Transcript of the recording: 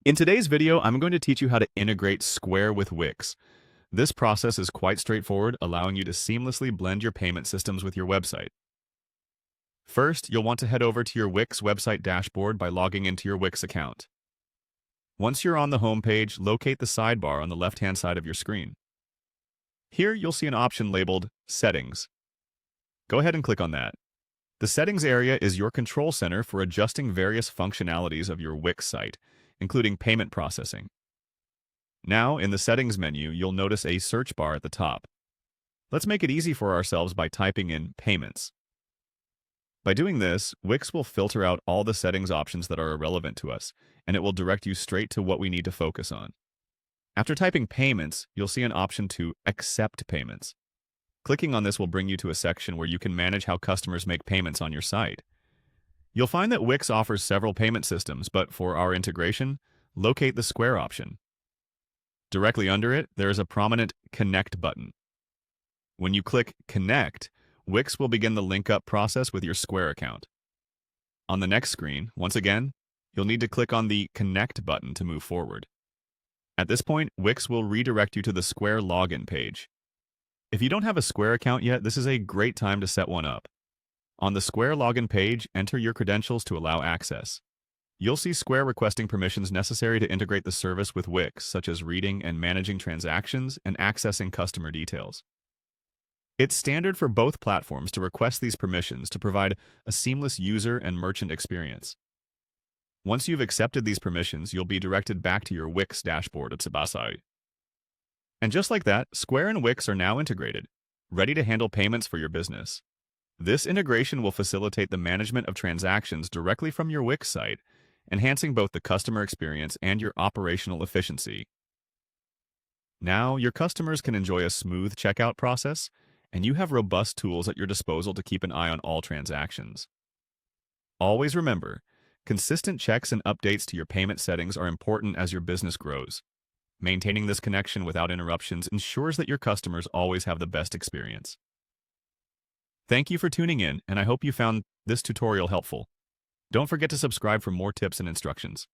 In today's video, I'm going to teach you how to integrate Square with Wix. This process is quite straightforward, allowing you to seamlessly blend your payment systems with your website. First, you'll want to head over to your Wix website dashboard by logging into your Wix account. Once you're on the home page, locate the sidebar on the left-hand side of your screen. Here, you'll see an option labeled Settings. Go ahead and click on that. The Settings area is your control center for adjusting various functionalities of your Wix site, including payment processing. Now, in the Settings menu, you'll notice a search bar at the top. Let's make it easy for ourselves by typing in Payments. By doing this, Wix will filter out all the settings options that are irrelevant to us, and it will direct you straight to what we need to focus on. After typing Payments, you'll see an option to Accept Payments. Clicking on this will bring you to a section where you can manage how customers make payments on your site. You'll find that Wix offers several payment systems, but for our integration, locate the Square option. Directly under it, there is a prominent Connect button. When you click Connect, Wix will begin the link-up process with your Square account. On the next screen, once again, you'll need to click on the Connect button to move forward. At this point, Wix will redirect you to the Square login page. If you don't have a Square account yet, this is a great time to set one up. On the Square login page, enter your credentials to allow access. You'll see Square requesting permissions necessary to integrate the service with Wix, such as reading and managing transactions and accessing customer details. It's standard for both platforms to request these permissions to provide a seamless user and merchant experience. Once you've accepted these permissions, you'll be directed back to your Wix dashboard at Sabasai. And just like that, Square and Wix are now integrated, ready to handle payments for your business. This integration will facilitate the management of transactions directly from your Wix site, enhancing both the customer experience and your operational efficiency. Now, your customers can enjoy a smooth checkout process, and you have robust tools at your disposal to keep an eye on all transactions. Always remember, consistent checks and updates to your payment settings are important as your business grows. Maintaining this connection without interruptions ensures that your customers always have the best experience. Thank you for tuning in, and I hope you found this tutorial helpful. Don't forget to subscribe for more tips and instructions.